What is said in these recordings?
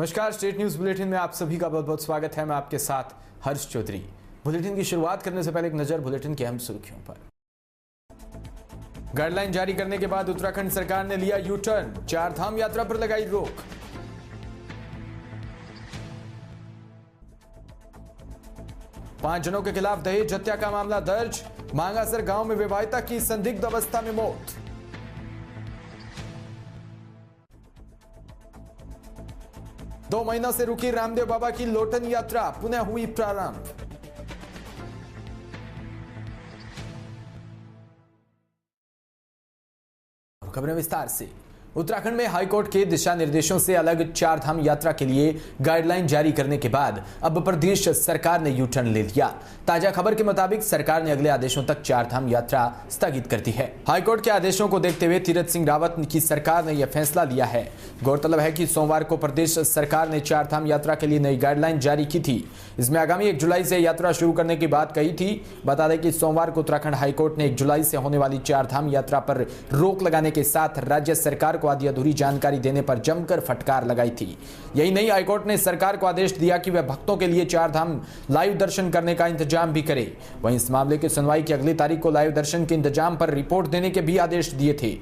नमस्कार, state news bulletin में आप सभी का बहुत बहुत स्वागत है। मैं आपके साथ हर्ष चौधरी। बुलेटिन की शुरुआत करने से पहले एक नजर बुलेटिन की अहम सुर्खियों पर। गाइडलाइन जारी करने के बाद उत्तराखंड सरकार ने लिया यू टर्न, चार धाम यात्रा पर लगाई रोक। पांच जनों के खिलाफ दहेज हत्या का मामला दर्ज, मांगासर गांव में विवाहिता की संदिग्ध अवस्था में मौत। दो महीनों से रुकी रामदेव बाबा की लोटन यात्रा पुनः हुई प्रारंभ। और खबरें विस्तार से। उत्तराखंड में हाईकोर्ट के दिशा निर्देशों से अलग चार धाम यात्रा के लिए गाइडलाइन जारी करने के बाद अब प्रदेश सरकार ने यू टर्न ले लिया। ताजा खबर के मुताबिक सरकार ने अगले आदेशों तक चार धाम यात्रा स्थगित कर दी है। हाईकोर्ट के आदेशों को देखते हुए तीरथ सिंह रावत की सरकार ने यह फैसला लिया है। गौरतलब है कि सोमवार को प्रदेश सरकार ने चार धाम यात्रा के लिए नई गाइडलाइन जारी की थी। इसमें आगामी 1 जुलाई से यात्रा शुरू करने की बात कही थी। बता दें कि सोमवार को उत्तराखंड हाईकोर्ट ने 1 जुलाई से होने वाली चार धाम यात्रा पर रोक लगाने के साथ राज्य सरकार को आधी अधूरी जानकारी देने पर जमकर फटकार लगाई थी। यही नहीं, हाईकोर्ट ने सरकार को आदेश दिया कि वह भक्तों के लिए चार धाम लाइव दर्शन करने का इंतजाम भी करे। वहीं इस मामले की सुनवाई की अगली तारीख को लाइव दर्शन के इंतजाम पर रिपोर्ट देने के भी आदेश दिए थे।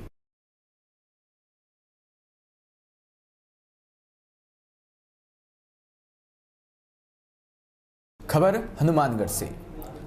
खबर हनुमानगढ़ से।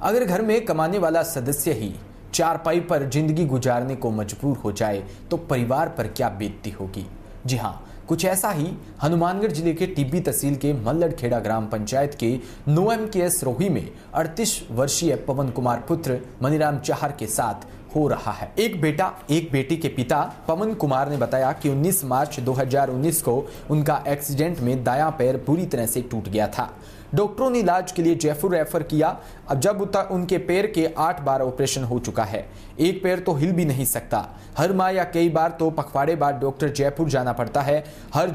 अगर घर में कमाने वाला सदस्य ही चारपाई पर जिंदगी गुजारने को मजबूर हो जाए तो परिवार पर क्या बीतती होगी। जी हां, कुछ ऐसा ही हनुमानगढ़ जिले के टिब्बी तहसील के मल्लड़खेड़ा ग्राम पंचायत के NOMKS रोही में 38 वर्षीय पवन कुमार पुत्र मनीराम चाहर के साथ हो रहा है। एक बेटा एक बेटी के पिता पवन कुमार ने बताया कि 19 मार्च 2019 को उनका एक्सीडेंट में दायां पैर बुरी तरह से टूट गया था। डॉक्टरों ने इलाज के लिए जयपुर रेफर किया। अब जब उनके पैर के 8 बार ऑपरेशन हो चुका है। एक पैर तो हिल भी नहीं सकता। हर माह या कई बार तो पखवाड़े बाद डॉक्टर जयपुर जाना पड़ता है। हर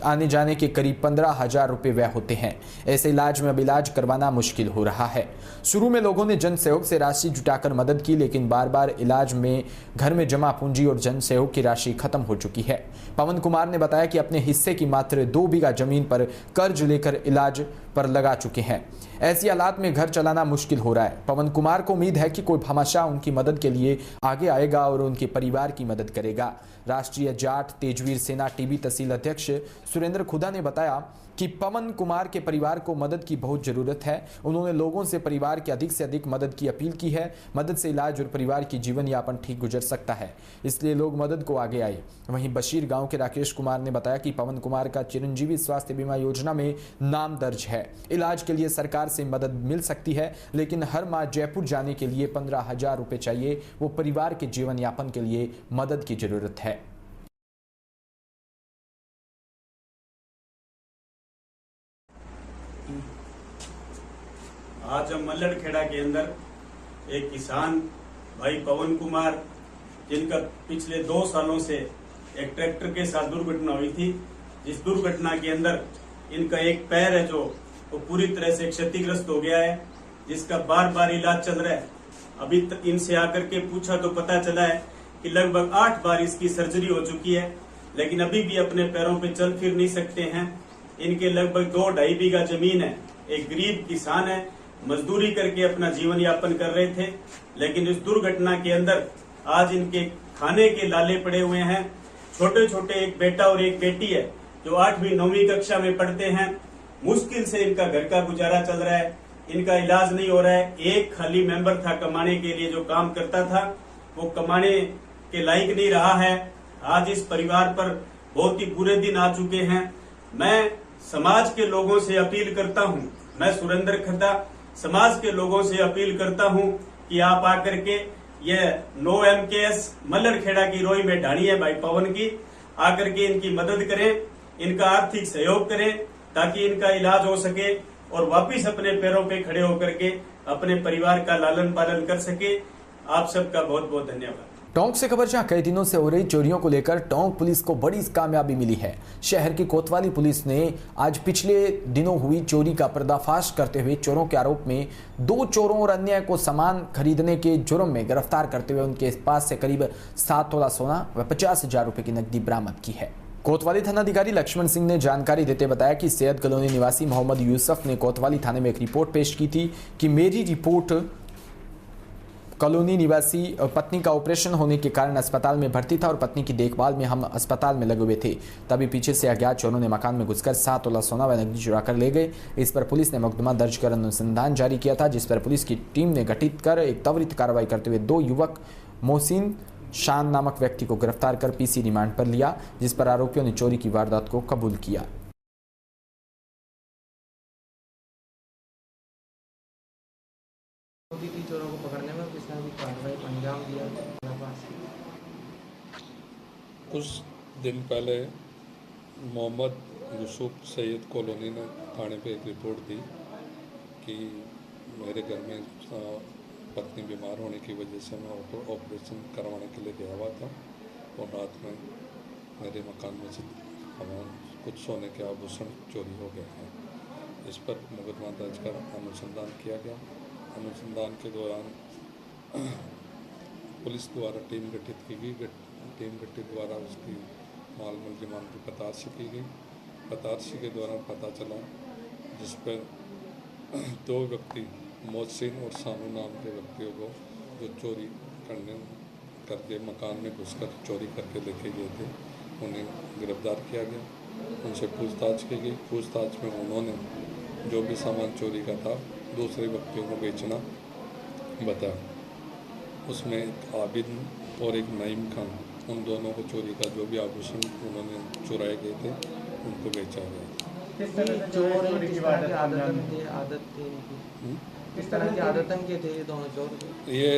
आने जाने के करीब 15,000 रुपए व्यय होते हैं। ऐसे इलाज में अब इलाज करवाना मुश्किल हो रहा है। शुरू में लोगों ने जन सहयोग से राशि जुटाकर मदद की, लेकिन बार बार इलाज में घर में जमा पूंजी और जन सहयोग की राशि खत्म हो चुकी है। पवन कुमार ने बताया कि अपने हिस्से की मात्र 2 बीघा जमीन पर कर्ज लेकर इलाज पर लगा चुके हैं। ऐसी हालात में घर चलाना मुश्किल हो रहा है। पवन कुमार को उम्मीद है कि कोई भामाशाह उनकी मदद के लिए आगे आएगा और उनके परिवार की मदद करेगा। राष्ट्रीय जाट तेजवीर सेना टिब्बी तहसील अध्यक्ष सुरेंद्र खुदा ने बताया कि पवन कुमार के परिवार को मदद की बहुत जरूरत है। उन्होंने लोगों से परिवार की अधिक से अधिक मदद की अपील की है। मदद से इलाज और परिवार की जीवन यापन ठीक गुजर सकता है, इसलिए लोग मदद को आगे आए। वहीं बशीर गांव के राकेश कुमार ने बताया कि पवन कुमार का चिरंजीवी स्वास्थ्य बीमा योजना में नाम दर्ज है। इलाज के लिए सरकार से मदद मिल सकती है, लेकिन हर माह जयपुर जाने के लिए 15,000 रुपए चाहिए। वो परिवार के जीवन यापन के लिए मदद की जरूरत है। आज हम मल्लड़खेड़ा के अंदर एक किसान भाई पवन कुमार, जिनका पिछले 2 सालों से एक ट्रैक्टर के साथ दुर्घटना हुई थी, जिस दुर्घटना के अंदर इनका एक पैर है जो वो पूरी तरह से क्षतिग्रस्त हो गया है, जिसका बार बार इलाज चल रहा है। अभी तक इनसे आकर के पूछा तो पता चला है कि लगभग 8 बार इसकी सर्जरी हो चुकी है, लेकिन अभी भी अपने पैरों पे चल फिर नहीं सकते हैं। इनके लगभग 2-2.5 बीघा जमीन है। एक गरीब किसान है, मजदूरी करके अपना जीवन यापन कर रहे थे, लेकिन इस दुर्घटना के अंदर आज इनके खाने के लाले पड़े हुए हैं। छोटे छोटे एक बेटा और एक बेटी है जो 8वीं 9वीं कक्षा में पढ़ते हैं। मुश्किल से इनका घर का गुजारा चल रहा है। इनका इलाज नहीं हो रहा है। एक खाली मेंबर था कमाने के लिए, जो काम करता था वो कमाने के लायक नहीं रहा है। आज इस परिवार पर बहुत ही बुरे दिन आ चुके हैं। मैं समाज के लोगों से अपील करता हूं, मैं सुरेंद्र खड्डा समाज के लोगों से अपील करता हूं कि आप आकर के ये NOMKS मल्लड़खेड़ा की रोई में ढाणी है भाई पवन की, आकर के इनकी मदद करें, इनका आर्थिक सहयोग करें, ताकि इनका इलाज हो सके और वापिस अपने पैरों पे खड़े होकर के अपने परिवार का लालन पालन कर सके। आप सबका बहुत बहुत धन्यवाद। टोंक से खबर, जहां कई दिनों से हो रही चोरियों को लेकर टोंक पुलिस को बड़ी कामयाबी मिली है। शहर की कोतवाली पुलिस ने आज पिछले दिनों हुई चोरी का पर्दाफाश करते हुए चोरों के आरोप में 2 चोरों और अन्य को सामान खरीदने के जुर्म में गिरफ्तार करते हुए उनके पास से करीब 7 तोला सोना व 50,000 रुपए की नकदी बरामद की है। कोतवाली थानाधिकारी लक्ष्मण सिंह ने जानकारी देते बताया कि सैयद कॉलोनी निवासी मोहम्मद यूसुफ ने कोतवाली थाने में एक रिपोर्ट पेश की थी कि मेरी रिपोर्ट कॉलोनी निवासी पत्नी का ऑपरेशन होने के कारण अस्पताल में भर्ती था और पत्नी की देखभाल में हम अस्पताल में लगे हुए थे। तभी पीछे से अज्ञात चोरों ने मकान में घुसकर 7 तोला सोना व नकदी चुरा कर ले गए। इस पर पुलिस ने मुकदमा दर्ज कर अनुसंधान जारी किया था, जिस पर पुलिस की टीम ने गठित कर एक त्वरित कार्रवाई करते हुए 2 युवक मोहसिन शान नामक व्यक्ति को गिरफ्तार कर पीसी रिमांड पर लिया, जिस पर आरोपियों ने चोरी की वारदात को कबूल किया। चोरों को पकड़ने में किसने भी कार्रवाई अंजाम दिया। कुछ दिन पहले मोहम्मद यूसुफ सैयद कॉलोनी ने थाने पे एक रिपोर्ट दी कि मेरे घर में पत्नी बीमार होने की वजह से मैं ऑपरेशन करवाने के लिए गया हुआ था और रात में मेरे मकान में से कुछ सोने के आभूषण चोरी हो गए हैं। इस पर मुकदमा दर्ज कर अनुसंधान किया गया। अनुसंधान के दौरान पुलिस द्वारा टीम गठित की गई। टीम गठित द्वारा उसकी माल मुलजिमान की पताशी की गई। पताशी के दौरान पता चला जिस पर 2 व्यक्ति मोहसिन और सानू नाम के व्यक्तियों को जो चोरी करके मकान में घुसकर चोरी करके लेके गए थे, उन्हें गिरफ्तार किया गया। उनसे पूछताछ की गई। पूछताछ में उन्होंने जो भी सामान चोरी का था दूसरे व्यक्तियों को बेचना बताया। उसमें एक आबिद और एक नईम खान, उन दोनों को चोरी का जो भी आभूषण उन्होंने चुराए गए थे उनको बेचा गया था। किस तरह की आदतन के थे दोनों चोर? ये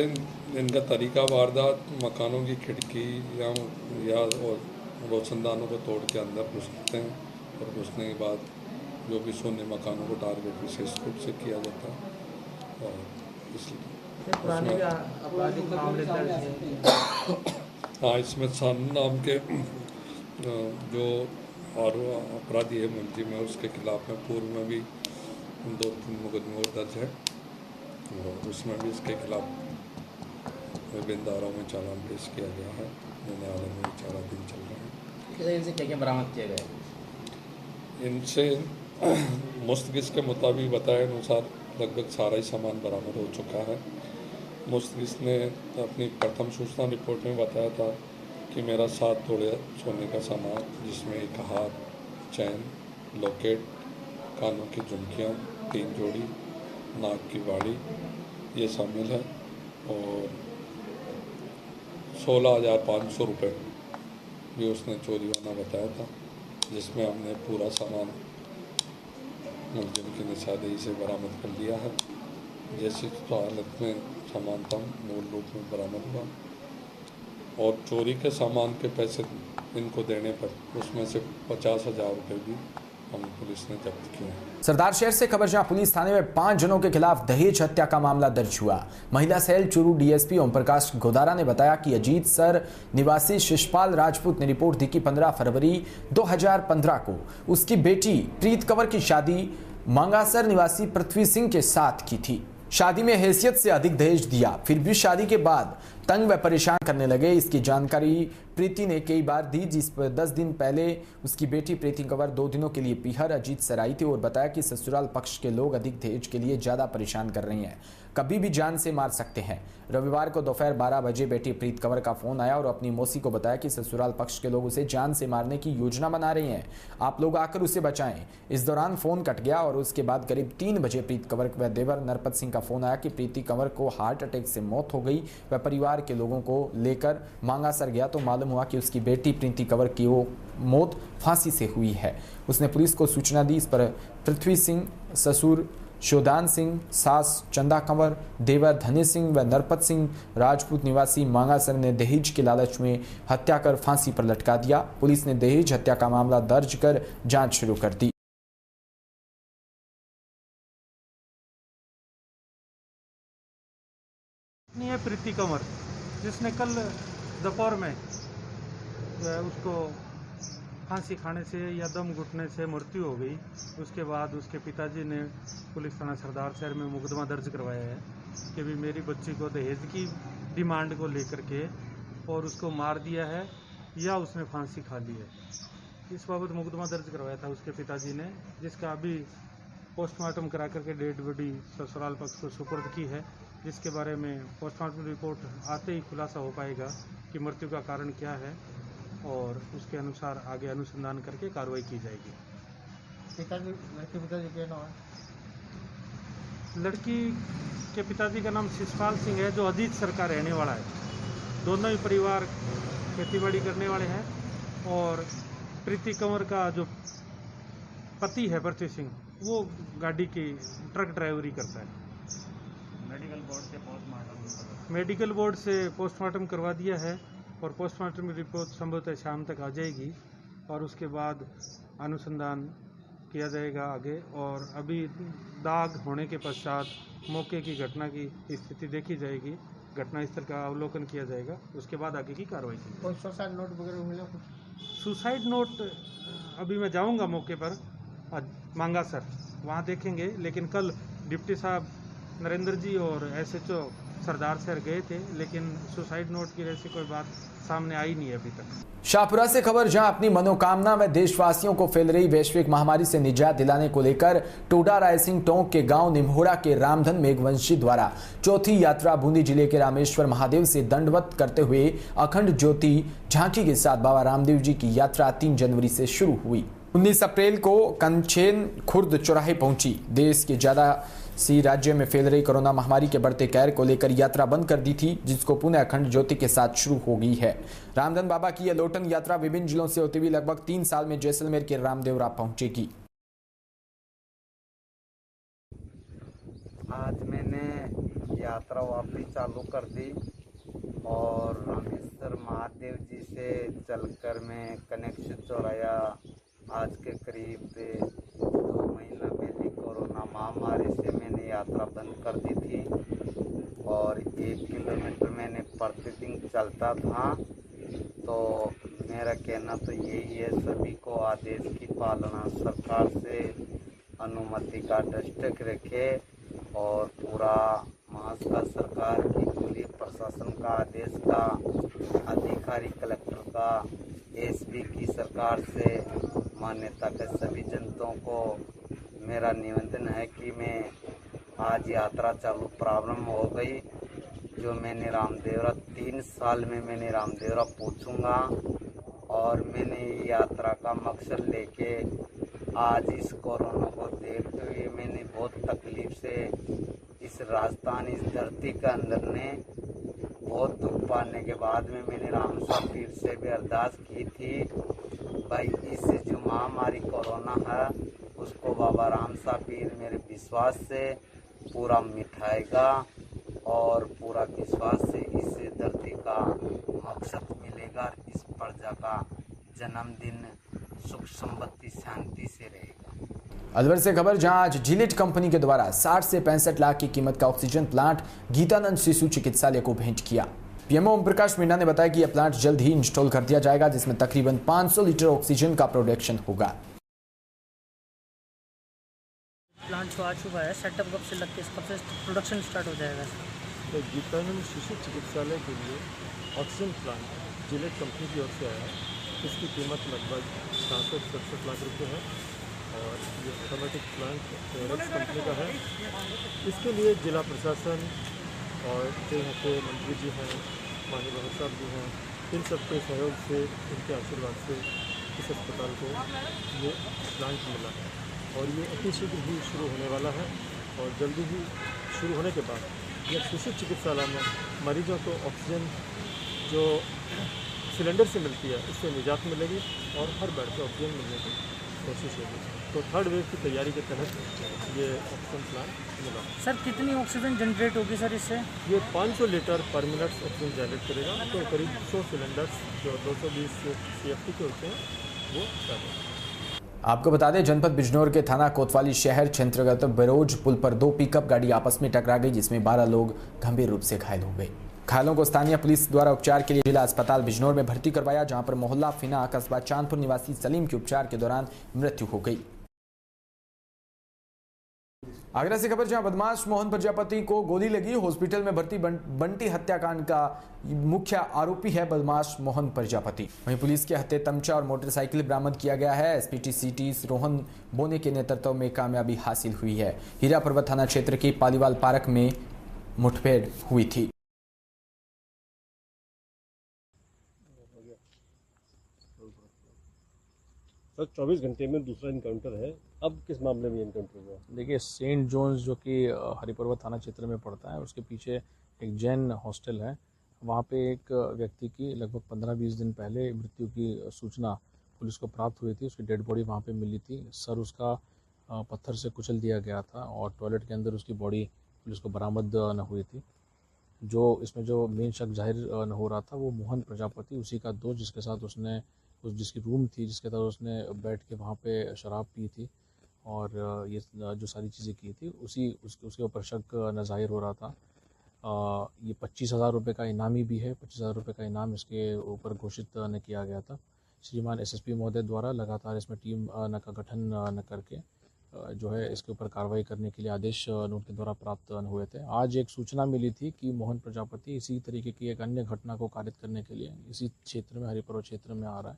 इनका तरीका वारदात मकानों की खिड़की या और रोशनदानों को तोड़ के अंदर घुसते हैं और घुसने के बाद जो भी सोने मकानों को टारगेट विशेष रूप से किया जाता है। और इसलिए हाँ, इसमें सान नाम के जो और अपराधी है मुलजिम है उसके खिलाफ में पूर्व में भी 2-3 मुकदमे दर्ज है और उसमें भी इसके खिलाफ विभिन्न धाराओं में चालान पेश किया गया है। न्यायालय में 4 दिन चल रहे हैं। इनसे क्या क्या बरामद किया गया? इनसे मुस्तगिस के मुताबिक बताए अनुसार लगभग सारा ही सामान बरामद हो चुका है। मुस्तगिस ने अपनी प्रथम सूचना रिपोर्ट में बताया था कि मेरा 7 तोले सोने का सामान जिसमें एक हार, चैन, लॉकेट, कानों की झुमकियाँ 3 जोड़ी, नाक की बाड़ी ये शामिल है और 16,500 रुपये भी उसने चोरी होना बताया था, जिसमें हमने पूरा सामान मुलजिम की निशानदेही से बरामद कर लिया है। जैसी हालत में सामान था मूल रूप में बरामद हुआ और चोरी के सामान के पैसे इनको देने पर उसमें से 50,000 रुपये भी हम पुलिस ने जब्त किए हैं। सरदार शहर से खबर जहां पुलिस थाने में 5 जनों के खिलाफ दहेज हत्या का मामला दर्ज हुआ। महिला सेल चूरू डीएसपी ओम प्रकाश गोदारा ने बताया कि अजीत सर निवासी शिशपाल राजपूत ने रिपोर्ट दी कि 15 फरवरी 2015 को उसकी बेटी प्रीत कंवर की शादी मांगासर निवासी पृथ्वी सिंह के साथ की थी। शादी में हैसियत से अधिक दहेज दिया, फिर भी शादी के बाद तंग व परेशान करने लगे। इसकी जानकारी प्रीति ने कई बार दी, जिस पर 10 दिन पहले उसकी बेटी प्रीति कंवर 2 दिनों के लिए पीहर अजीत सर आई थी और बताया कि ससुराल पक्ष के लोग अधिक दहेज के लिए ज्यादा परेशान कर रही हैं, कभी भी जान से मार सकते हैं। रविवार को दोपहर 12 बजे बेटी प्रीत कंवर का फोन आया और अपनी मौसी को बताया कि ससुराल पक्ष के लोग उसे जान से मारने की योजना बना रहे हैं, आप लोग आकर उसे बचाएं। इस दौरान फोन कट गया और उसके बाद करीब 3 बजे प्रीत कंवर व देवर नरपत सिंह का फोन आया कि प्रीति कंवर को हार्ट अटैक से मौत हो गई। वह परिवार के लोगों को लेकर मांगासर गया तो मालूम हुआ कि उसकी बेटी प्रीति कंवर की वो मौत फांसी से हुई है। उसने पुलिस को सूचना दी। इस पर पृथ्वी सिंह, ससुर शोदान सिंह, सास चंदा कंवर, देवर धनी सिंह व नरपत सिंह राजपूत निवासी मांगासर ने दहेज के लालच में हत्या कर फांसी पर लटका दिया। पुलिस ने दहेज हत्या का मामला दर्ज कर जांच शुरू कर दी। प्रीति कंवर जिसने कल दोपहर में उसको फांसी खाने से या दम घुटने से मृत्यु हो गई। उसके बाद उसके पिताजी ने पुलिस थाना सरदार शहर में मुकदमा दर्ज करवाया है कि भी मेरी बच्ची को दहेज की डिमांड को लेकर के और उसको मार दिया है या उसने फांसी खा ली है। इस बाबत मुकदमा दर्ज करवाया था उसके पिताजी ने, जिसका अभी पोस्टमार्टम करा करके डेड बॉडी ससुराल पक्ष को सुपुर्द की है, जिसके बारे में पोस्टमार्टम रिपोर्ट आते ही खुलासा हो पाएगा कि मृत्यु का कारण क्या है और उसके अनुसार आगे अनुसंधान करके कार्रवाई की जाएगी। लड़के पिताजी क्या नाम है? लड़की के पिताजी का नाम शिषपाल सिंह है, जो अजीतसर का रहने वाला है। दोनों ही परिवार खेतीबाड़ी करने वाले हैं और प्रीति कंवर का जो पति है पृथ्वी सिंह, वो गाड़ी की ट्रक ड्राइवरी करता है। मेडिकल बोर्ड से पोस्टमार्टम करवा दिया है और पोस्टमार्टम रिपोर्ट संभवतः शाम तक आ जाएगी और उसके बाद अनुसंधान किया जाएगा आगे। और अभी दाग होने के पश्चात मौके की घटना की स्थिति देखी जाएगी, घटनास्थल का अवलोकन किया जाएगा, उसके बाद आगे की कार्रवाई की। कोई सुसाइड नोट वगैरह मिला कुछ? सुसाइड नोट अभी मैं जाऊंगा मौके पर, मांगा सर, वहाँ देखेंगे। लेकिन कल डिप्टी साहब नरेंद्र जी और SHO सरदार सर गए थे, लेकिन सुसाइड नोट की जैसी कोई बात सामने आई नहीं है अभी तक। शाहपुरा से खबर, जहां अपनी मनोकामना व देशवासियों को फैल रही वैश्विक महामारी से निजात दिलाने को लेकर टोडा रायसिंह टोंक के गांव निम्होड़ा के रामधन मेघवंशी द्वारा चौथी यात्रा बूंदी जिले के रामेश्वर महादेव से दंडवत करते हुए अखंड ज्योति झांकी के साथ बाबा रामदेव जी की यात्रा 3 जनवरी से शुरू हुई। 19 अप्रैल को कंचेन खुर्द चौराहे पहुंची। देश के ज्यादा सी राज्य में फैल रही कोरोना महामारी के बढ़ते कहर को लेकर यात्रा बंद कर दी थी, जिसको पुनः अखंड ज्योति के साथ शुरू हो गई है। रामधन बाबा की यह लोटन यात्रा विभिन्न जिलों से होती हुई लगभग 3 साल में जैसलमेर के रामदेवरा पहुंचेगी। आज मैंने यात्रा वापस चालू कर दी और रामेश्वर महादेव जी से चलकर मैं कनेक्शन चौराया। आज के करीब 2 महीना पहले कोरोना महामारी से मैंने यात्रा बंद कर दी थी और 1 किलोमीटर मैंने प्रतिदिन चलता था। तो मेरा कहना तो यही है, सभी को आदेश की पालना सरकार से अनुमति का दस्तक रखे और पूरा मास्क का सरकार की पुलिस प्रशासन का आदेश का, अधिकारी कलेक्टर का, SB की सरकार से मान्यता के सभी जनताओं को मेरा निवेदन है कि मैं आज यात्रा चालू प्रारंभ हो गई। जो मैंने रामदेवरा 3 साल में मैंने रामदेवरा पहुंचूंगा और मैंने यात्रा का मकसद लेके आज इस कोरोना को देखते हुए मैंने बहुत तकलीफ से इस राजस्थान, इस धरती के अंदर ने बहुत दुख पाने के बाद में मैंने रामसा पीर से भी अरदास की थी, भाई इस जो महामारी कोरोना है उसको बाबा रामसा पीर मेरे विश्वास से पूरा मिटाएगा और पूरा विश्वास से इस धरती का मकसद मिलेगा, इस प्रजा का जन्मदिन सुख संपत्ति शांति से रहेगा। अलवर से खबर, जहां आज जिलेट कंपनी के द्वारा 60 से 65 लाख की कीमत का ऑक्सीजन प्लांट गीतानंद शिशु चिकित्सालय को भेंट किया। पीएमओ ओम प्रकाश मीणा ने बताया कि यह प्लांट जल्द ही इंस्टॉल कर दिया जाएगा, जिसमें तकरीबन 500 लीटर ऑक्सीजन का प्रोडक्शन होगा। प्लांट जो आ चुका है, सेटअप कब से लग के कब से प्रोडक्शन स्टार्ट हो जाएगा? तो गीतानंद शिशु चिकित्सालय के लिए ऑक्सीजन प्लांट जिलेट कंपनी की ओर से आया है। इसकी कीमत लगभग 67 लाख रुपये है और ये ऑटोमेटिक प्लांट रेक्स कंपनी का है। इसके लिए जिला प्रशासन और जो यहाँ के मंत्री जी हैं, माननीय भगत साहब जी हैं, इन सबके सहयोग से, इनके आशीर्वाद से इस अस्पताल को ये प्लांट मिला है और ये अति शीघ्र ही शुरू होने वाला है। और जल्दी ही शुरू होने के बाद यह शिशु चिकित्सालय में मरीजों को ऑक्सीजन जो सिलेंडर से मिलती है उससे निजात मिलेगी और हर बेड पर ऑक्सीजन मिलने की कोशिश होगी। तो 3rd वेव की तैयारी के तहत ये ऑक्सीजन प्लांट मिला। सर कितनी ऑक्सीजन जनरेट होगी सर इससे? ये 500 लीटर पर मिनट ऑक्सीजन जनरेट करेगा। तो करीब 100 सिलेंडर्स जो 220 CFT के होते हैं वो चलेंगे। आपको बता दें, जनपद बिजनौर के थाना कोतवाली शहर क्षेत्र अंतर्गत बरोज पुल पर 2 पिकअप गाड़ी आपस में टकरा गई, जिसमें 12 लोग गंभीर रूप से घायल हो गए। घायलों को स्थानीय पुलिस द्वारा उपचार के लिए जिला अस्पताल बिजनौर में भर्ती करवाया, जहां पर मोहल्ला फिना कस्बा चांदपुर निवासी सलीम की उपचार के दौरान मृत्यु हो गई। आगरा से खबर, जहां बदमाश मोहन प्रजापति को गोली लगी। हॉस्पिटल में भर्ती बंटी हत्याकांड का मुख्य आरोपी है बदमाश मोहन प्रजापति। वहीं पुलिस के हत्थे तमचा और मोटरसाइकिल बरामद किया गया है। एसपीटी सिटी रोहन बोने के नेतृत्व में कामयाबी हासिल हुई है। हीरा पर्वत थाना क्षेत्र के पालीवाल पार्क में मुठभेड़ हुई थी। सर 24 घंटे में दूसरा इनकाउंटर है, अब किस मामले में इनकाउंटर हुआ? देखिए, सेंट जोन्स जो कि हरिपर्वत थाना क्षेत्र में पड़ता है, उसके पीछे एक जैन हॉस्टल है। वहाँ पे एक व्यक्ति की लगभग 15-20 दिन पहले मृत्यु की सूचना पुलिस को प्राप्त हुई थी। उसकी डेड बॉडी वहाँ पे मिली थी। सर उसका पत्थर से कुचल दिया गया था और टॉयलेट के अंदर उसकी बॉडी पुलिस को बरामद न हुई थी। जो इसमें जो मेन शक जाहिर न हो रहा था वो मोहन प्रजापति, उसी का दोस्त, जिसके साथ उसने जिसकी रूम थी, जिसके साथ उसने बैठ के वहाँ पे शराब पी थी और ये जो सारी चीज़ें की थी, उसके ऊपर शक न जाहिर हो रहा था। ये 25,000 रुपये का इनामी भी है। 25,000 रुपये का इनाम इसके ऊपर घोषित न किया गया था। श्रीमान एसएसपी महोदय द्वारा लगातार इसमें टीम का गठन न करके जो है इसके ऊपर कार्रवाई करने के लिए आदेश उनके द्वारा प्राप्त हुए थे। आज एक सूचना मिली थी कि मोहन प्रजापति इसी तरीके की एक अन्य घटना को कारित करने के लिए इसी क्षेत्र में, हरिपर्वत क्षेत्र में आ रहा है।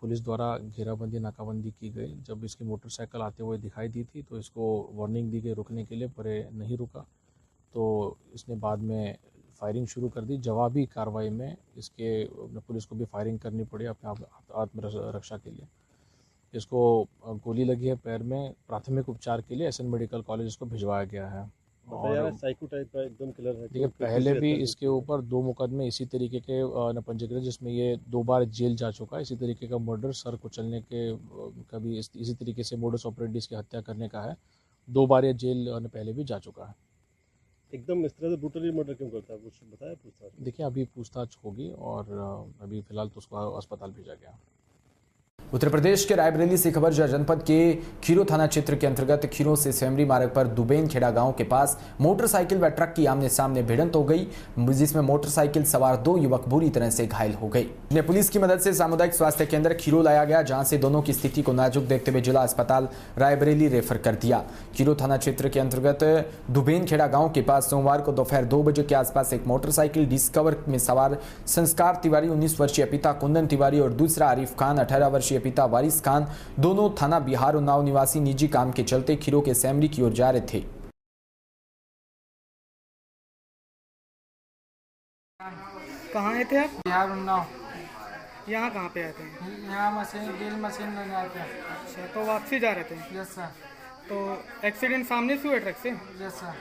पुलिस द्वारा घेराबंदी, नाकाबंदी की गई। जब इसकी मोटरसाइकिल आते हुए दिखाई दी थी तो इसको वार्निंग दी गई रुकने के लिए, पर नहीं रुका तो इसने बाद में फायरिंग शुरू कर दी। जवाबी कार्रवाई में इसके पुलिस को भी फायरिंग करनी पड़ी अपने आत्मरक्षा के लिए। इसको गोली लगी है पैर में। प्राथमिक उपचार के लिए एसएन मेडिकल कॉलेज इसको भिजवाया गया है। और साइको टाइप का एकदम किलर है। देखिए, पहले भी इसके ऊपर 2 मुकदमे इसी तरीके के पंजीकृत, जिसमें ये 2 बार जेल जा चुका है। इसी तरीके का मर्डर, सर कुचलने के कभी इसी तरीके से मोडस ऑपरेंडी इसकी हत्या करने का है। 2 बार ये जेल पहले भी जा चुका है। एकदम इस तरह से ब्रूटली मर्डर क्यों करता है, कुछ बताया पूछताछ? देखिए, अभी पूछताछ होगी और अभी फिलहाल तो उसको अस्पताल भेजा गया। उत्तर प्रदेश के रायबरेली से खबर, जहां जनपद के खीरो थाना क्षेत्र के अंतर्गत खीरो से सेमरी मार्ग पर दुबेन खेड़ा गांव के पास मोटरसाइकिल व ट्रक की आमने सामने भिड़ंत हो गई, जिसमें मोटरसाइकिल सवार 2 युवक बुरी तरह से घायल हो गए। उन्हें पुलिस की मदद से सामुदायिक स्वास्थ्य केंद्र खीरो लाया गया, जहां से दोनों की स्थिति को नाजुक देखते हुए जिला अस्पताल रायबरेली रेफर कर दिया। खीरो थाना क्षेत्र के अंतर्गत दुबेन खेड़ा गाँव के पास सोमवार को दोपहर 2 बजे के आसपास एक मोटरसाइकिल डिस्कवर में सवार संस्कार तिवारी 19 वर्षीय पिता कुंदन तिवारी और दूसरा आरिफ खान 18 वर्षीय पिता वारिस खान, दोनों थाना बिहार उन्नाव निवासी निजी काम के चलते खीरो के सेमरी की ओर जा रहे थे। कहाँ आए थे आप? बिहार उन्नाव। यहाँ कहाँ पे आए थे? यहाँ ड्रिल मशीन लेने आए थे। अच्छा, तो वापसी जा रहे थे? Yes sir. तो एक्सीडेंट सामने से हुआ ट्रक से? Yes sir.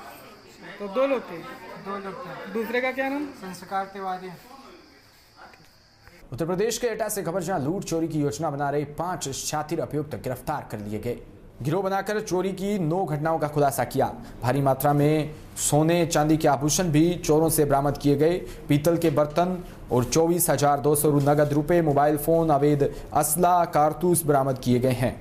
तो 2 लोग थे? 2 लोग थे। दूसरे का क्या नाम? संस्कार तिवारी। उत्तर प्रदेश के एटा से खबर, जहां लूट चोरी की योजना बना रहे 5 शातिर अभियुक्त गिरफ्तार कर लिए गए। गिरोह बनाकर चोरी की 9 घटनाओं का खुलासा किया। भारी मात्रा में सोने चांदी के आभूषण भी चोरों से बरामद किए गए। पीतल के बर्तन और 24,200 नगद रुपए, मोबाइल फोन, अवैध असला, कारतूस बरामद किए गए हैं।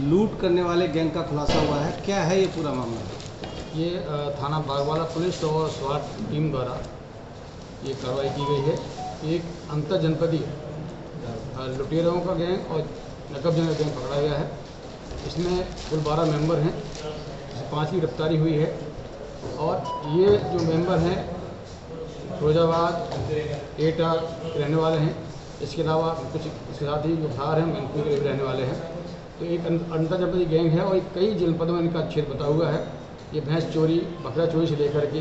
लूट करने वाले गैंग का खुलासा हुआ है। क्या है ये पूरा मामला? ये थाना बागवाला पुलिस और स्वाट टीम द्वारा ये कार्रवाई की गई है। एक अंतर जनपदीय लुटेरों का गैंग और नकब जंग गैंग पकड़ा गया है। इसमें कुल 12 मेंबर हैं, जिसमें 5 की गिरफ्तारी हुई है। और ये जो मेंबर हैं फिरोजाबाद, एटा रहने वाले हैं। इसके अलावा कुछ इसके साथ ही जो बाहर हैं मैनपुर के रहने वाले हैं। तो एक अंतर जनपदीय गैंग है और कई जनपदों में इनका क्षेत्र बता हुआ है। ये भैंस चोरी, बकरा चोरी से लेकर के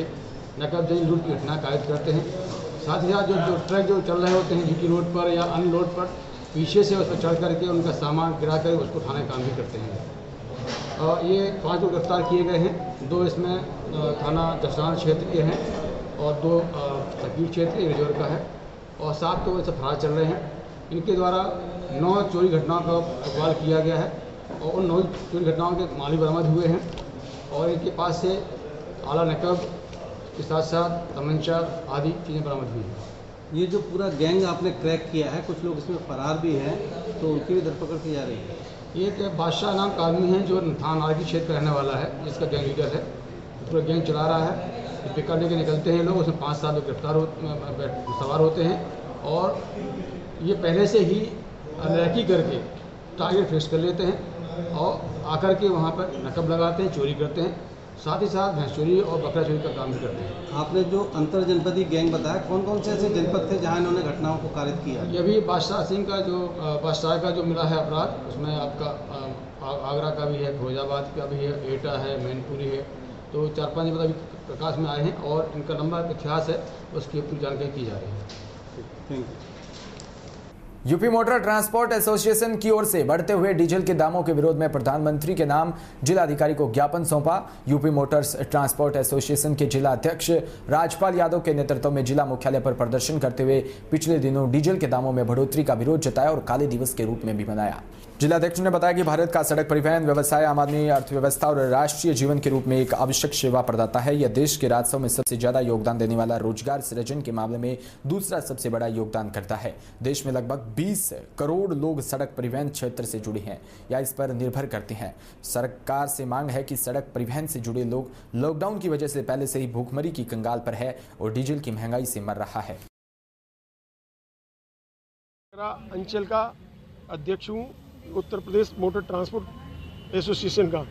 नकब जंग लूट की घटना कायद करते हैं। साथ ही साथ जो ट्रक जो चल रहे होते हैं जीटी रोड पर या अन्य रोड पर, पीछे से उस पर चढ़ करके उनका सामान गिरा कर उसको थाने काम भी करते हैं। और ये 5 लोग गिरफ्तार किए गए हैं। 2 इसमें थाना जफसान क्षेत्र के हैं और 2 सकीर क्षेत्र रिजर्व का है और 7 तो वैसे फरार चल रहे हैं। इनके द्वारा 9 चोरी घटनाओं का इकबाल किया गया है और उन 9 चोरी घटनाओं के माल बरामद हुए हैं। और इनके पास से आला नकब के साथ साथ तमंचा आदि चीज़ें बरामद हुई हैं। ये जो पूरा गैंग आपने क्रैक किया है, कुछ लोग इसमें फरार भी हैं, तो उनकी भी धरपकड़ की जा रही है। ये एक बादशाह नाम का आदमी है जो थाना नारगी क्षेत्र का रहने वाला है, जिसका गैंग लीडर है, पूरा गैंग चला रहा है। पिकअप लेके निकलते हैं लोग, उसमें 5-7 लोग सवार होते हैं और ये पहले से ही अनरैकी करके टारगेट फिक्स कर लेते हैं और आकर के वहाँ पर नकब लगाते हैं, चोरी करते हैं, साथ ही साथ भैंस चोरी और बकरा चोरी का काम भी करते हैं। आपने जो अंतर जनपदीय गैंग बताया, कौन कौन से ऐसे जनपद थे जहाँ इन्होंने घटनाओं को कारित किया? ये भी बादशाह सिंह का जो बादशाह का जो मिला है अपराध, उसमें आपका आगरा का भी है, फिरोजाबाद का भी है, एटा है, मैनपुरी है, तो 4-5 जनपद अभी प्रकाश में आए हैं और इनका लंबा इतिहास है, उसकी पूरी जानकारी की जा रही है। Thank you. UP motor transport association की ओर से बढ़ते हुए डीजल के दामों के विरोध में प्रधानमंत्री के नाम जिलाधिकारी को ज्ञापन सौंपा। यूपी मोटर्स ट्रांसपोर्ट एसोसिएशन के जिला अध्यक्ष राजपाल यादव के नेतृत्व में जिला मुख्यालय पर प्रदर्शन करते हुए पिछले दिनों डीजल के दामों में बढ़ोतरी का विरोध जताया और काले दिवस के रूप में भी मनाया। जिलाध्यक्ष ने बताया कि भारत का सड़क परिवहन व्यवसाय आम आदमी अर्थव्यवस्था और राष्ट्रीय जीवन के रूप में एक आवश्यक सेवा प्रदाता है। यह देश के राजस्व में सबसे ज्यादा योगदान देने वाला, रोजगार सृजन के मामले में दूसरा सबसे बड़ा योगदान करता है। देश में लगभग 20 करोड़ लोग सड़क परिवहन क्षेत्र से जुड़े हैं या इस पर निर्भर करते हैं। सरकार से मांग है कि सड़क परिवहन से जुड़े लोग लॉकडाउन की वजह से पहले से ही भूखमरी की कंगाल पर है और डीजल की महंगाई से मर रहा है। अंचल का अध्यक्ष हूँ Uttar Pradesh motor transport association का।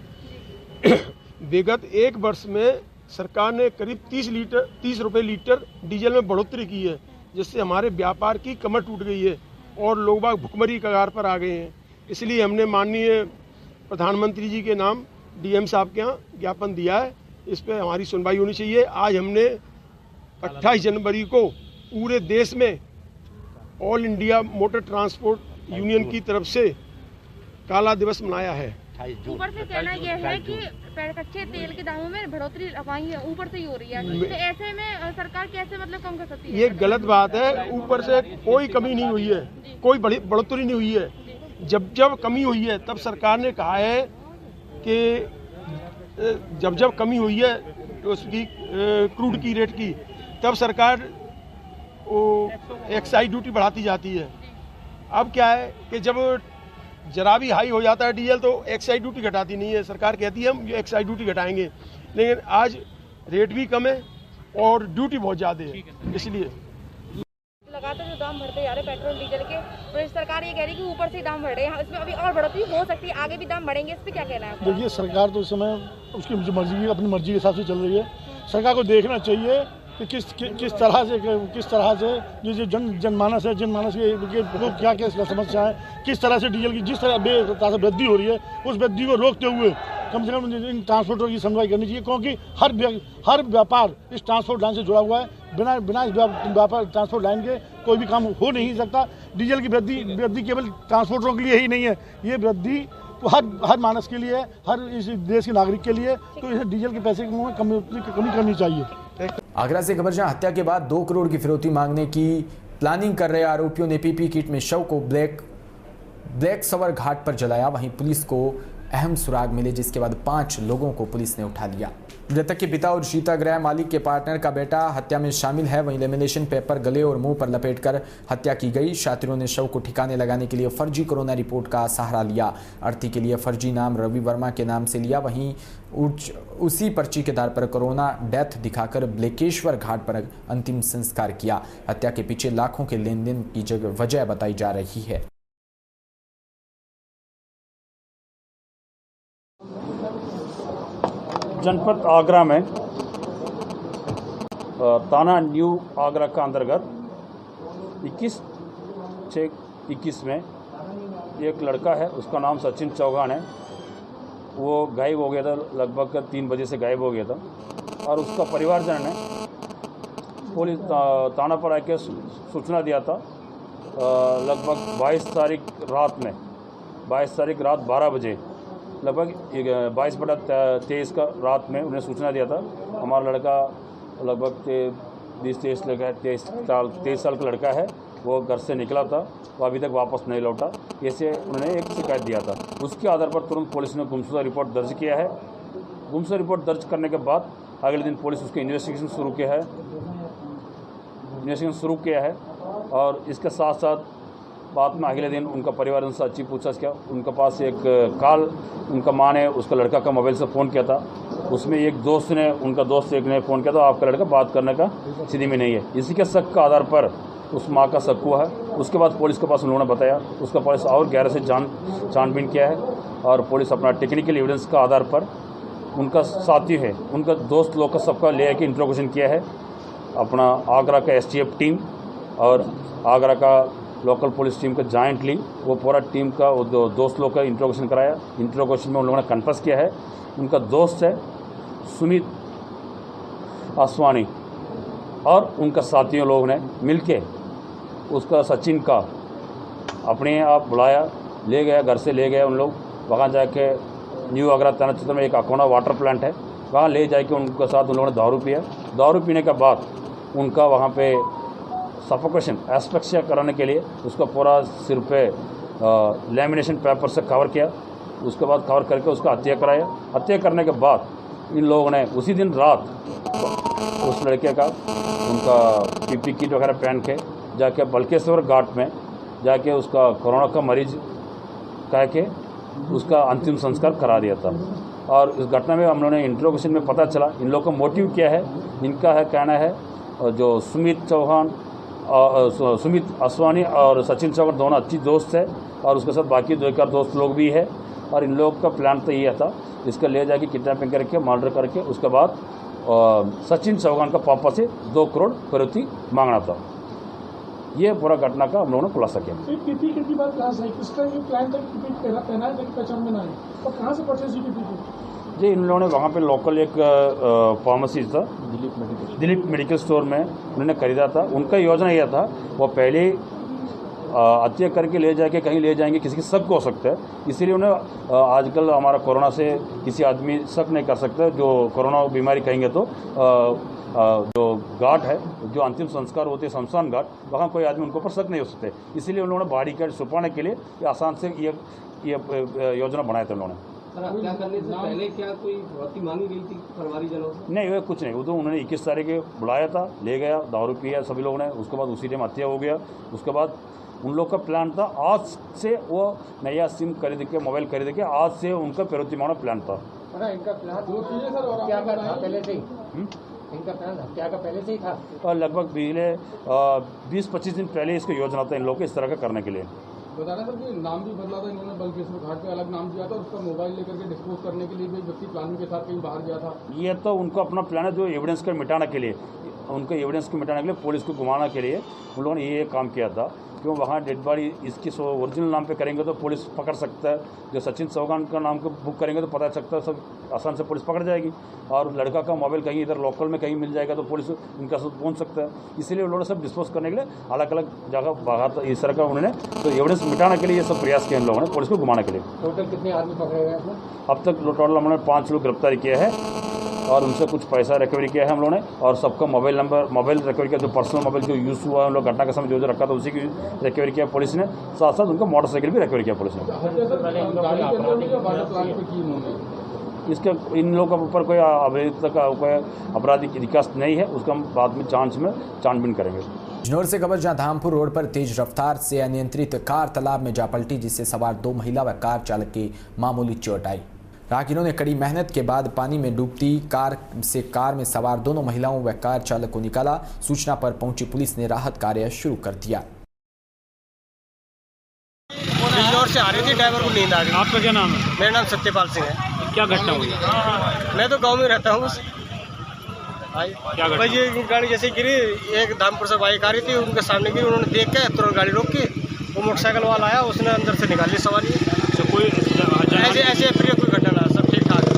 विगत 1 वर्ष में सरकार ने करीब 30 रुपये लीटर डीजल में बढ़ोतरी की है, जिससे हमारे व्यापार की कमर टूट गई है और लोग बाग भुखमरी कगार पर आ गए हैं। इसलिए हमने माननीय प्रधानमंत्री जी के नाम डीएम साहब के यहाँ ज्ञापन दिया है। इस पर हमारी सुनवाई होनी चाहिए। आज हमने 28 जनवरी को पूरे देश में all India motor transport union की तरफ से काला दिवस मनाया है। ऊपर से कहना यह है कि कच्चे तेल के दामों में बढ़ोतरी वहीं ऊपर से ही हो रही है, तो ऐसे में सरकार कैसे कम कर सकती है? ये गलत बात है। ऊपर से कोई कमी नहीं हुई है, कोई बढ़ोतरी नहीं हुई है। जब कमी हुई है तब सरकार ने कहा है कि जब कमी हुई है तो उसकी क्रूड की रेट की, तब सरकार वो एक्साइज ड्यूटी बढ़ाती जाती है। अब क्या है कि जब जरा भी हाई हो जाता है डीजल तो एक्साइज ड्यूटी घटाती नहीं है। सरकार कहती है हम एक्साइज ड्यूटी घटाएंगे, लेकिन आज रेट भी कम है और ड्यूटी बहुत ज़्यादा है। इसलिए लगातार जो दाम बढ़ते जा रहे पेट्रोल डीजल के, तो सरकार ये कह रही है कि ऊपर से दाम बढ़ रहे हैं, इसमें अभी और बढ़ोतरी हो सकती है, आगे भी दाम बढ़ेंगे, इस पर क्या कहना है? देखिए, सरकार तो इस समय उसकी मर्जी, अपनी मर्जी के हिसाब से चल रही है। सरकार को देखना चाहिए कि किस तरह से ये जो जनमानस है, जनमानस के क्या क्या समस्या है, किस तरह से डीजल की जिस तरह से वृद्धि हो रही है, उस वृद्धि को रोकते हुए कम से कम इन ट्रांसपोर्टर की सुनवाई करनी चाहिए, क्योंकि हर व्यापार इस ट्रांसपोर्ट लाइन से जुड़ा हुआ है। बिना इस व्यापार ट्रांसपोर्ट लाइन के कोई भी काम हो नहीं सकता। डीजल की वृद्धि केवल ट्रांसपोर्टरों के लिए ही नहीं है, ये वृद्धि तो हर मानस के लिए, हर इस देश के नागरिक के लिए। तो इसे डीजल के पैसे में कमी करनी चाहिए। आगरा से खबर, जहां हत्या के बाद 2 करोड़ की फिरौती मांगने की प्लानिंग कर रहे आरोपियों ने पीपी किट में शव को ब्लैक सवर घाट पर जलाया। वहीं पुलिस को अहम सुराग मिले, जिसके बाद 5 लोगों को पुलिस ने उठा लिया। मृतक के पिता और शीता गृह मालिक के पार्टनर का बेटा हत्या में शामिल है। वहीं लेमिनेशन पेपर गले और मुंह पर लपेटकर हत्या की गई। शातिरों ने शव को ठिकाने लगाने के लिए फर्जी कोरोना रिपोर्ट का सहारा लिया। अर्थी के लिए फर्जी नाम रवि वर्मा के नाम से लिया। वहीं उसी पर्ची के आधार पर कोरोना डेथ दिखाकर ब्लेकेश्वर घाट पर अंतिम संस्कार किया। हत्या के पीछे लाखों के लेन देन की वजह बताई जा रही है। जनपद आगरा में थाना न्यू आगरा का अंतर्गत 21/6/21 में एक लड़का है, उसका नाम सचिन चौहान है। वो गायब हो गया था, लगभग 3 बजे से गायब हो गया था और उसका परिवारजन ने पुलिस थाना पर आके सूचना दिया था। लगभग 22 तारीख रात 12 बजे, लगभग 22/23 का रात में उन्हें सूचना दिया था। हमारा लड़का लगभग 23 साल का लड़का है, वो घर से निकला था, वो अभी तक वापस नहीं लौटा, ऐसे उन्होंने एक शिकायत दिया था। उसके आधार पर तुरंत पुलिस ने गुमशुदा रिपोर्ट दर्ज किया है। गुमशुदा रिपोर्ट दर्ज करने के बाद अगले दिन पुलिस उसकी इन्वेस्टिगेशन शुरू किया है और इसके साथ साथ बाद में अगले दिन उनका परिवार से अच्छी पूछताछ किया। उनके पास एक कॉल उनका माँ ने उसका लड़का का मोबाइल से फ़ोन किया था। उसमें उनका दोस्त एक ने फ़ोन किया था, आपका लड़का बात करने का स्थिति में नहीं है। इसी के शक के आधार पर उस माँ का शक हुआ है। उसके बाद पुलिस के पास उन लोगों ने बताया, उसका पुलिस और गहरे से छानबीन किया है और पुलिस अपना टेक्निकल एविडेंस का आधार पर उनका साथी है, उनका दोस्त लोग का सबका ले आके इंट्रोगेशन किया है। अपना आगरा का एसटीएफ टीम और आगरा का लोकल पुलिस टीम का जॉइंटली वो पूरा टीम का वो दोस्त लोग का इंट्रोगेशन कराया। इंट्रोगेशन में उन लोगों ने कन्फर्स किया है उनका दोस्त है सुमित आसवानी और उनका साथियों लोग ने मिलके उसका सचिन का अपने आप बुलाया, ले गया, घर से ले गया उन लोग। वहाँ जाके न्यू आगरा थाना क्षेत्र में एक अकोना वाटर प्लांट है, वहाँ ले जाके उनके साथ उन लोगों ने दारू पिया। दारू पीने के बाद उनका वहाँ पे सफोकेशन एस्पेक्सिया कराने के लिए उसका पूरा सिर पे लैमिनेशन पेपर से कवर किया। उसके बाद कवर करके उसका हत्या कराया। हत्या करने के बाद इन लोगों ने उसी दिन रात उस लड़के का उनका पीपी किट वगैरह पहन के जाके बल्केश्वर घाट में जाके उसका कोरोना का मरीज कह के उसका अंतिम संस्कार करा दिया था। और इस घटना में हम लोगों ने इंट्रोगेशन में पता चला इन लोगों का मोटिव क्या है। इनका है कहना है जो सुमित आसवानी और सचिन चौहान दोनों अच्छी दोस्त है और उसके साथ बाकी 2-4 दोस्त लोग भी है। और इन लोगों का प्लान तो ये था इसका ले जाके किडनैपिंग करके मर्डर करके उसके बाद सचिन चौहान का पापा से 2 करोड़ प्रति मांगना था। ये पूरा घटना का हम लोगों ने खुलासा किया। पीपी किट की बात कहाँ से है? किसका ये प्लान था कि पीपी पहना है लेकिन पहचान में ना है, और कहाँ से परचेज हुई पीपी? जी इन लोगों ने वहाँ पे लोकल एक फार्मेसी था दिलीप मेडिकल स्टोर में उन्होंने खरीदा था। उनका योजना यह था वो पहले हत्या करके ले जाके कहीं ले जाएंगे, किसी की शक हो सकता है, इसीलिए उन्हें आजकल हमारा कोरोना से किसी आदमी शक नहीं कर सकता। जो कोरोना बीमारी कहेंगे तो जो घाट है जो अंतिम संस्कार होते हैं शमशान घाट, वहाँ कोई आदमी उनको पर शक नहीं हो सकते। इसीलिए उन्होंने बॉडी कार्ड छुपाने के लिए आसान से ये योजना बनाया था उन्होंने। हत्या करने से पहले क्या कोई भर्ती मांगी गई थी परिवारीजनों से? नहीं वो कुछ नहीं, वो तो उन्होंने 21 तारीख को बुलाया था, ले गया, दारू पिया सभी लोगों ने, उसके बाद उसी टाइम हत्या हो गया। उसके बाद उन लोग का प्लान था आज से वो नया सिम खरीद के मोबाइल खरीद के आज से उनका प्रवृत्ति मारना प्लान था। इनका प्लान क्या था पहले से ही? इनका प्लान हत्या का पहले से ही था और लगभग 20-25 दिन पहले इसका योजना था इन लोग को इस तरह का करने के लिए। बता रहे सर कि नाम भी बदला था इन्होंने, बल्केश्वर घाट पे अलग नाम दिया था, उसका मोबाइल लेकर के डिस्पोज करने के लिए भी व्यक्ति प्लानिंग के साथ कहीं बाहर गया था। ये तो उनका अपना प्लान है जो एविडेंस को मिटाने के लिए, उनके एविडेंस को मिटाने के लिए पुलिस को घुमाने के लिए उन लोगों ने ये काम किया था। क्यों वहाँ डेड बॉडी इसकी ओरिजिनल नाम पे करेंगे तो पुलिस पकड़ सकता है, जो सचिन चौहान का नाम को बुक करेंगे तो पता सकता है, सब आसान से पुलिस पकड़ जाएगी। और लड़का का मोबाइल कहीं इधर लोकल में कहीं मिल जाएगा तो पुलिस उनका साथ पहुँच सकता है। इसीलिए उन्होंने सब डिस्पोज करने के लिए अलग अलग जगह बाहर इस तरह का उन्होंने तो एविडेंस मिटाने के लिए ये सब प्रयास किया इन लोगों ने पुलिस को घुमाने के लिए। टोटल कितने आदमी पकड़े गए हैं? अब तक टोटल हमने 5 लोग गिरफ्तार किया है और उनसे कुछ पैसा रिकवरी किया है हम लोगों ने, और सबका मोबाइल रिकवरी किया, जो पर्सनल मोबाइल जो यूज़ हुआ हम लोग घटना के समय जो रखा था उसी की रिकवरी किया पुलिस ने, साथ साथ उनका मोटरसाइकिल भी रिकवरी किया पुलिस ने। इसके इन लोगों के ऊपर कोई अभी तक कोई आपराधिक विकास नहीं है, उसका हम बाद में छानबीन करेंगे। बिजनौर से खबर जहां धामपुर रोड पर तेज रफ्तार से अनियंत्रित कार तालाब में जा पलटी, जिससे सवार 2 महिला व कार चालक की मामूली चोट आई। राहगीरों ने कड़ी मेहनत के बाद पानी में डूबती कार में सवार दोनों महिलाओं व कार चालक को निकाला। सूचना पर पहुंची पुलिस ने राहत कार्य शुरू कर दिया। बिजनौर से आ रही थी, ड्राइवर को नींद आ गई। आपका क्या नाम है? मेरा नाम सत्यपाल सिंह है। क्या घटना हुई? मैं तो गांव में रहता हूँ। क्या घटना? भाई ये गाड़ी जैसे गिरी, एक धामपुर से बाइक आ रही थी, उनके सामने गिरी, उन्होंने देख के तुरंत गाड़ी रोक की, वो मोटरसाइकिल वाला आया, उसने अंदर से निकाल ली सवारी। ऐसे प्रिय कोई घटना ना, सब ठीक ठाक है।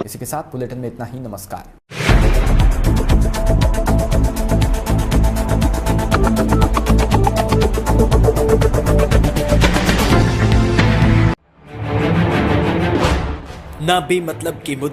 इसी के साथ बुलेटिन में इतना ही। नमस्कार। ना बेमतलब के मुद्दे